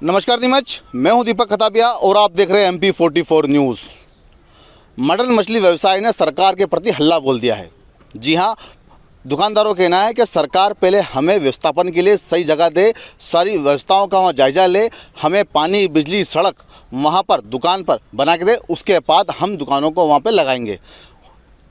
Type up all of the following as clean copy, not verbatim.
नमस्कार नीमच, मैं हूं दीपक खताबिया और आप देख रहे हैं MP44 न्यूज़। मटन मछली व्यवसाय ने सरकार के प्रति हल्ला बोल दिया है। जी हां, दुकानदारों का कहना है कि सरकार पहले हमें व्यवस्थापन के लिए सही जगह दे, सारी व्यवस्थाओं का वहाँ जायजा ले, हमें पानी, बिजली, सड़क वहाँ पर दुकान पर बना के दे, उसके बाद हम दुकानों को वहाँ पे लगाएंगे।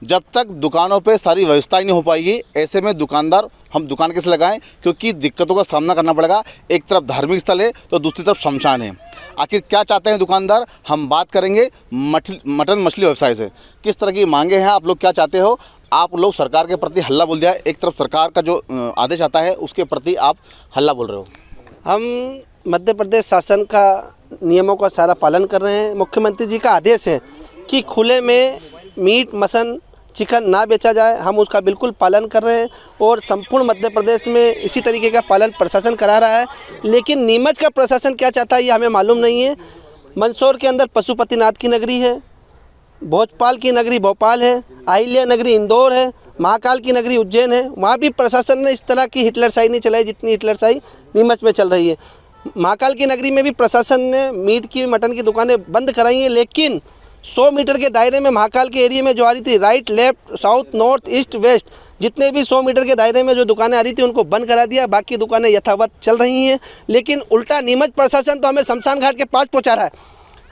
जब तक दुकानों पे सारी व्यवस्था ही नहीं हो पाएगी, ऐसे में दुकानदार हम दुकान कैसे लगाएं, क्योंकि दिक्कतों का सामना करना पड़ेगा। एक तरफ धार्मिक स्थल है तो दूसरी तरफ शमशान है। आखिर क्या चाहते हैं दुकानदार, हम बात करेंगे मटन मछली व्यवसाय से। किस तरह की मांगे हैं, आप लोग क्या चाहते हो। आप लोग सरकार के प्रति हल्ला बोल दिया है, एक तरफ सरकार का जो आदेश आता है उसके प्रति आप हल्ला बोल रहे हो। हम मध्य प्रदेश शासन का नियमों का सारा पालन कर रहे हैं। मुख्यमंत्री जी का आदेश है कि खुले में मीट, मटन, चिकन ना बेचा जाए, हम उसका बिल्कुल पालन कर रहे हैं और संपूर्ण मध्य प्रदेश में इसी तरीके का पालन प्रशासन करा रहा है। लेकिन नीमच का प्रशासन क्या चाहता है ये हमें मालूम नहीं है। मंदसौर के अंदर पशुपतिनाथ की नगरी है, भोजपाल की नगरी भोपाल है, अहिल्या नगरी इंदौर है, महाकाल की नगरी उज्जैन है। वहाँ भी प्रशासन ने इस तरह की हिटलरशाही नहीं चलाई जितनी हिटलरशाही नीमच में चल रही है। महाकाल की नगरी में भी प्रशासन ने मीट की, मटन की दुकानें बंद कराई हैं, लेकिन 100 मीटर के दायरे में महाकाल के एरिया में जो आ रही थी, right, left, south, north, east, west, जितने भी 100 मीटर के दायरे में जो दुकानें आ रही थी उनको बंद करा दिया। बाकी दुकानें यथावत चल रही हैं। लेकिन उल्टा नीमच प्रशासन तो हमें शमशान घाट के पास पहुंचा रहा है,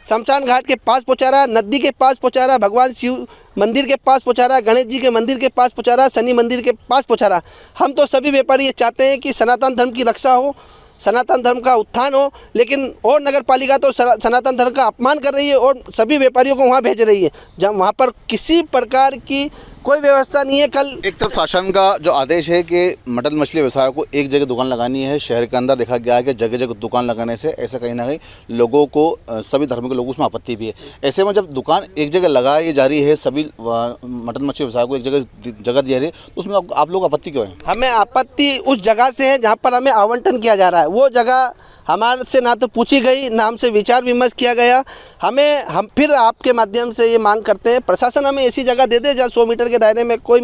शमशान घाट के पास पहुंचा रहा है, नदी के पास पहुंचा रहा है, भगवान शिव मंदिर के पास पहुंचा रहा है, गणेश जी के मंदिर के पास पहुंचा रहा है, शनि मंदिर के पास पहुंचा रहा है। हम तो सभी व्यापारी ये चाहते हैं कि सनातन धर्म की रक्षा हो, सनातन धर्म का उत्थान हो, लेकिन और नगर पालिका तो सनातन धर्म का अपमान कर रही है और सभी व्यापारियों को वहाँ भेज रही है जब वहाँ पर किसी प्रकार की कोई व्यवस्था नहीं है। कल एक तरफ शासन का जो आदेश है कि मटन मछली व्यवसाय को एक जगह दुकान लगानी है, शहर के अंदर देखा गया है कि जगह जगह दुकान लगाने से ऐसा कहीं ना कहीं लोगों को, सभी धर्म के लोगों उसमें आपत्ति भी है। ऐसे में जब दुकान एक जगह लगाई जा रही है, सभी मटन मछली व्यवसाय को एक जगह दी जा रही है, तो उसमें आप लोग आपत्ति क्यों है? हमें आपत्ति उस जगह से है जहाँ पर हमें आवंटन किया जा रहा है। वो जगह हमारे से ना तो पूछी गई, ना हमसे विचार विमर्श किया गया। हम फिर आपके माध्यम से ये मांग करते हैं, प्रशासन हमें ऐसी जगह दे दे जहाँ 100 मीटर के दायरे में कोई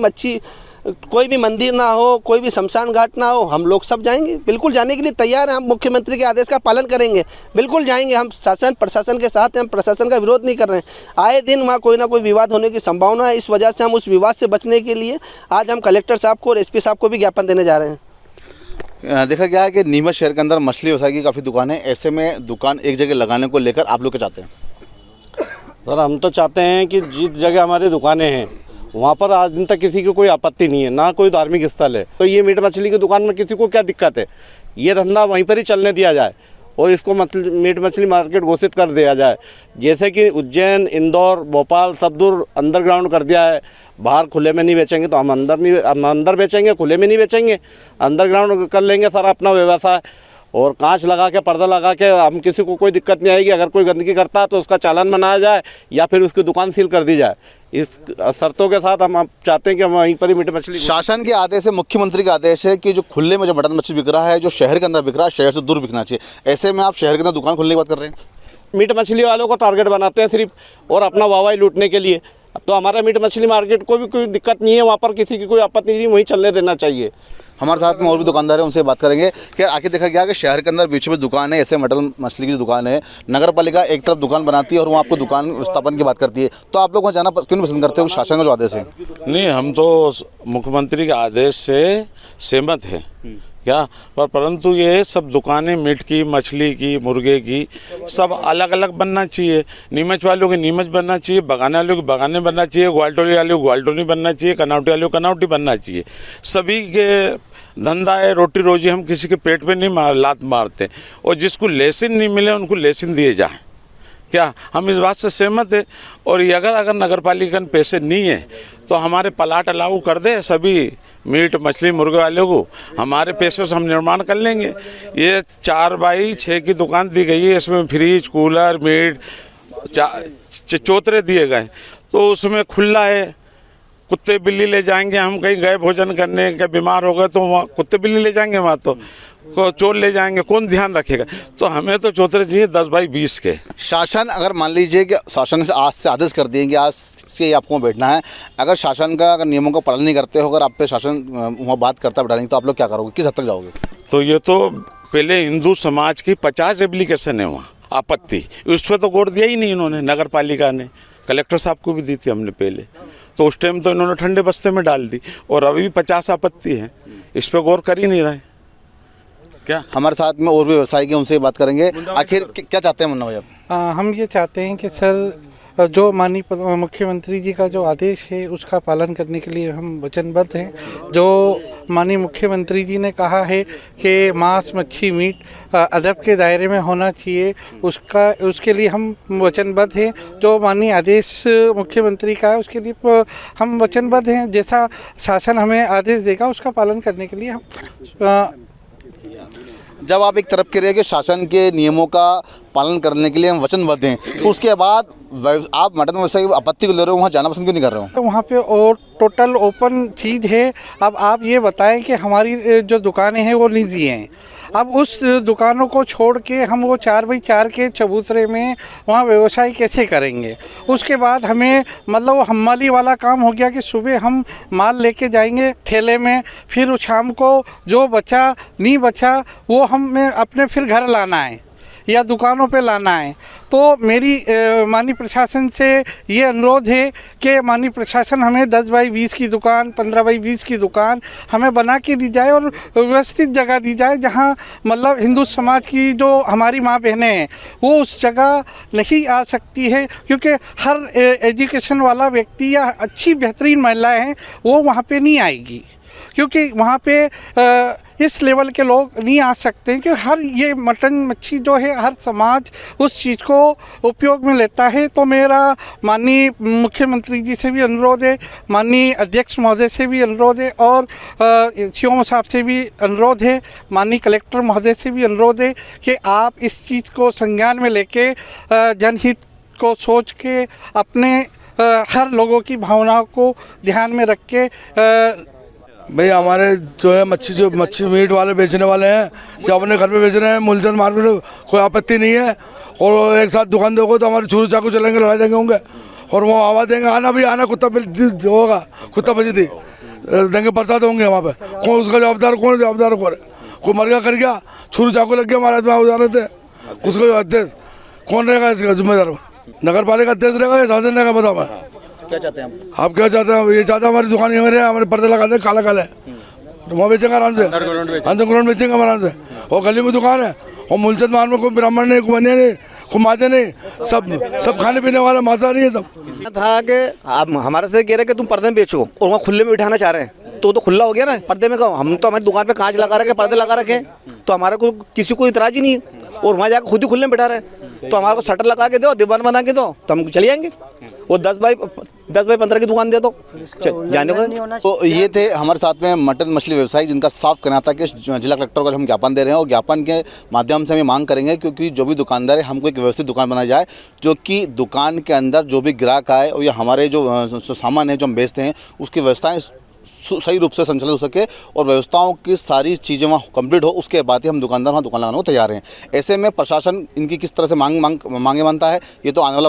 भी मंदिर ना हो, कोई भी शमशान घाट ना हो। हम लोग सब जाएंगे, बिल्कुल जाने के लिए तैयार हैं। हम मुख्यमंत्री के आदेश का पालन करेंगे, बिल्कुल जाएंगे। हम शासन प्रशासन के साथ हैं, हम प्रशासन का विरोध नहीं कर रहे हैं। आए दिन वहाँ कोई ना कोई विवाद होने की संभावना है। इस वजह से हम उस विवाद से बचने के लिए आज हम कलेक्टर साहब को और SP साहब को भी ज्ञापन देने जा रहे हैं। देखा गया है कि नीमच शहर के अंदर मछली व्यवसाय की काफ़ी दुकानें, ऐसे में दुकान एक जगह लगाने को लेकर आप लोग क्या चाहते हैं? सर, हम तो चाहते हैं कि जिस जगह हमारी दुकानें हैं वहाँ पर आज दिन तक किसी की कोई आपत्ति नहीं है, ना कोई धार्मिक स्थल है, तो ये मीट मछली की दुकान में किसी को क्या दिक्कत है? ये धंधा वहीं पर ही चलने दिया जाए और इसको मीट मछली मार्केट घोषित कर दिया जाए। जैसे कि उज्जैन, इंदौर, भोपाल सब दूर अंडरग्राउंड कर दिया है। बाहर खुले में नहीं बेचेंगे तो हम अंदर बेचेंगे, खुले में नहीं बेचेंगे, अंडरग्राउंड कर लेंगे सारा अपना व्यवसाय। और कांच लगा के, पर्दा लगा के, हम किसी को कोई दिक्कत नहीं आएगी। अगर कोई गंदगी करता है तो उसका चालान बनाया जाए या फिर उसकी दुकान सील कर दी जाए। इस शर्तों के साथ हम चाहते हैं कि हम वहीं पर ही मीट मछली। शासन के आदेश है, मुख्यमंत्री का आदेश है कि जो खुले में जो मटन मछली बिक रहा है, जो शहर के अंदर बिक रहा है, शहर से दूर बिकना चाहिए। ऐसे में आप शहर के अंदर दुकान खोलने की बात कर रहे हैं? मीट मछली वालों को टारगेट बनाते हैं सिर्फ, और अपना वाहवाही लूटने के लिए। तो हमारा मीट मछली मार्केट को भी कोई दिक्कत नहीं है, वहाँ पर किसी की कोई आपत्ति नहीं, वहीं चलने देना चाहिए। हमारे साथ में और भी दुकानदार हैं, उनसे बात करेंगे कि आखिर देखा गया कि शहर के अंदर बीच में दुकान है, ऐसे मटन मछली की दुकान है, नगर पालिका एक तरफ दुकान बनाती है और वहाँ आपको दुकान स्थापन की बात करती है, तो आप लोग वहाँ जाना क्यों नहीं पसंद करते हो? शासन का जो आदेश है। नहीं, हम तो मुख्यमंत्री के आदेश से सहमत हैं क्या, परंतु ये सब दुकानें मीट की, मछली की, मुर्गे की सब अलग अलग बनना चाहिए। नीमच वालों की नीमच बनना चाहिए, बगाने वालों की बगाने बनना चाहिए, ग्वालटोली वालों को ग्वालटोली बनना चाहिए, कनौटी वालों को कनौटी बनना चाहिए। सभी के धंधा है, रोटी रोजी, हम किसी के पेट पे नहीं लात मारते। और जिसको लेसिन नहीं मिले उनको लेसिन दिए जाए, क्या हम इस बात से सहमत है। और ये अगर नगर पालिका में पैसे नहीं है तो हमारे प्लाट अलाउ कर दे सभी मीट मछली मुर्गे वालों को, हमारे पैसों से हम निर्माण कर लेंगे। ये 4x6 की दुकान दी गई है, इसमें फ्रिज, कूलर, मीट, चौतरे दिए गए, तो उसमें खुला है। कुत्ते बिल्ली ले जाएंगे, हम कहीं गए भोजन करने, कहीं बीमार हो गए तो वहाँ कुत्ते बिल्ली ले जाएंगे, वहाँ तो चोर ले जाएंगे, कौन ध्यान रखेगा? तो हमें तो चौतरे चाहिए 10x20 के। शासन अगर मान लीजिए कि शासन से आज से आदेश कर दिए कि आज से आपको बैठना है, अगर शासन का अगर नियमों का पालन नहीं करते हो, अगर आप पे शासन वहाँ बात करता बैठा नहीं, तो आप लोग क्या करोगे, किस हद तक जाओगे? तो ये तो पहले हिंदू समाज की 50 एप्लीकेशन है वहाँ आपत्ति, उस पर तो गौर दिया ही नहीं इन्होंने, नगर पालिका ने। कलेक्टर साहब को भी दी थी हमने पहले, तो उस टाइम तो इन्होंने ठंडे बस्ते में डाल दी, और अभी भी 50 आपत्ति है, इस पर गौर कर ही नहीं रहे क्या। हमारे साथ में और भी व्यवसायी हैं, उनसे बात करेंगे। आखिर क्या चाहते हैं मुन्ना भाई आप? हम ये चाहते हैं कि सर जो माननीय मुख्यमंत्री जी का जो आदेश है उसका पालन करने के लिए हम वचनबद्ध हैं। जो माननीय मुख्यमंत्री जी ने कहा है कि मांस मच्छी मीट अदब के दायरे में होना चाहिए, उसके लिए हम वचनबद्ध हैं। जो माननीय आदेश मुख्यमंत्री का है उसके लिए हम वचनबद्ध हैं। जैसा शासन हमें आदेश देगा उसका पालन करने के लिए हम जब आप एक तरफ कह रहे हैं कि शासन के नियमों का पालन करने के लिए हम वचनबद्ध हैं, तो उसके बाद आप मटन व्यवसायी आपत्ति को ले रहे हो, वहाँ जाना पसंद क्यों नहीं कर रहे हो? तो वहाँ पे और टोटल ओपन चीज़ है। अब आप ये बताएं कि हमारी जो दुकानें हैं वो निजी हैं, अब उस दुकानों को छोड़ के हम वो 4x4 के चबूतरे में वहाँ व्यवसाय कैसे करेंगे? उसके बाद हमें मतलब वो हमाली वाला काम हो गया कि सुबह हम माल लेके जाएंगे ठेले में, फिर शाम को जो बचा नहीं बचा वो हमें अपने फिर घर लाना है या दुकानों पे लाना है। तो मेरी माननीय प्रशासन से ये अनुरोध है कि माननीय प्रशासन हमें 10x20 की दुकान, 15x20 की दुकान हमें बना के दी जाए और व्यवस्थित जगह दी जाए, जहां मतलब हिंदू समाज की जो हमारी माँ बहनें हैं वो उस जगह नहीं आ सकती है, क्योंकि हर एजुकेशन वाला व्यक्ति या अच्छी बेहतरीन महिलाएँ हैं वो वहाँ पे नहीं आएगी, क्योंकि वहाँ पे इस लेवल के लोग नहीं आ सकते हैं। क्योंकि हर ये मटन मच्छी जो है हर समाज उस चीज़ को उपयोग में लेता है। तो मेरा माननीय मुख्यमंत्री जी से भी अनुरोध है, माननीय अध्यक्ष महोदय से भी अनुरोध है, और सीओ साहब से भी अनुरोध है, माननीय कलेक्टर महोदय से भी अनुरोध है कि आप इस चीज़ को संज्ञान में लेके जनहित को सोच के अपने हर लोगों की भावनाओं को ध्यान में रख के भाई हमारे जो है मच्छी मीट वाले बेचने वाले हैं, सब अपने घर पे बेच रहे हैं, मूलचंद मार्केट कोई आपत्ति नहीं है। और एक साथ दुकान देखो तो हमारे छुरी चाकू चलेंगे, लड़ाई देंगे होंगे, और वो आवाज़ देंगे आना भी आना, कुत्ता होगा, कुत्ता बजी थी देंगे, बरसात होंगे वहाँ पे। कौन उसका जवाबदार, कौन जवाबदार? कोई मर गया कर गया, छुरी चाकू लग गया, हमारे आदमी उजा रहे थे, उसका अध्यक्ष कौन रहेगा इसका जिम्मेदार? नगर पालिका अध्यक्ष रहेगा या शासन रहेगा? बताओ मैं क्या चाहते हैं आप क्या चाहते हैं? ये चाहते हैं हमारी दुकान हमारे हमारे पर्दे लगा दें काला काला, तो वहाँ बेचेंगे आराम से, अंडरग्राउंड बेचेंगे आराम से। और गली में दुकान है, और मूलचंद मार्ग में कोई ब्राह्मण नहीं, कोई बनिया नहीं, कोई माते नहीं, सब खाने पीने वाला मांसाहारी है सब। था कि आप हमारे से कह रहे कि तुम पर्दे में बेचो और वहाँ खुले में बिठाना चाह रहे हैं, तो खुला हो गया ना। पर्दे में कहो, हम तो हमारी दुकान पे कांच लगा रखे, पर्दे लगा रखे, तो हमारे को किसी को इतराज ही नहीं है, और वहाँ जाकर खुद ही खुले में बिठा रहे हैं। तो हमारे को शटर लगा के दो, दीवान बना के दो, तो हम चले जाएंगे। वो 10x15 की दुकान दे दो, जाने को। तो ये थे हमारे साथ में मटन मछली व्यवसायी, जिनका साफ कहना था कि जिला कलेक्टर को हम ज्ञापन दे रहे हैं, और ज्ञापन के माध्यम से हम मांग करेंगे क्योंकि जो भी दुकानदार है हमको एक व्यवस्थित दुकान बनाई जाए, जो कि दुकान के अंदर जो भी ग्राहक आए और या हमारे जो सामान है जो हम बेचते हैं उसकी व्यवस्थाएँ सही रूप से संचालित हो सके और व्यवस्थाओं की सारी चीज़ें वहाँ कंप्लीट हो, उसके बाद ही हम दुकानदार वहाँ दुकान लगाने को तैयार हैं। ऐसे में प्रशासन इनकी किस तरह से मांगे मानता है, ये तो आने वाला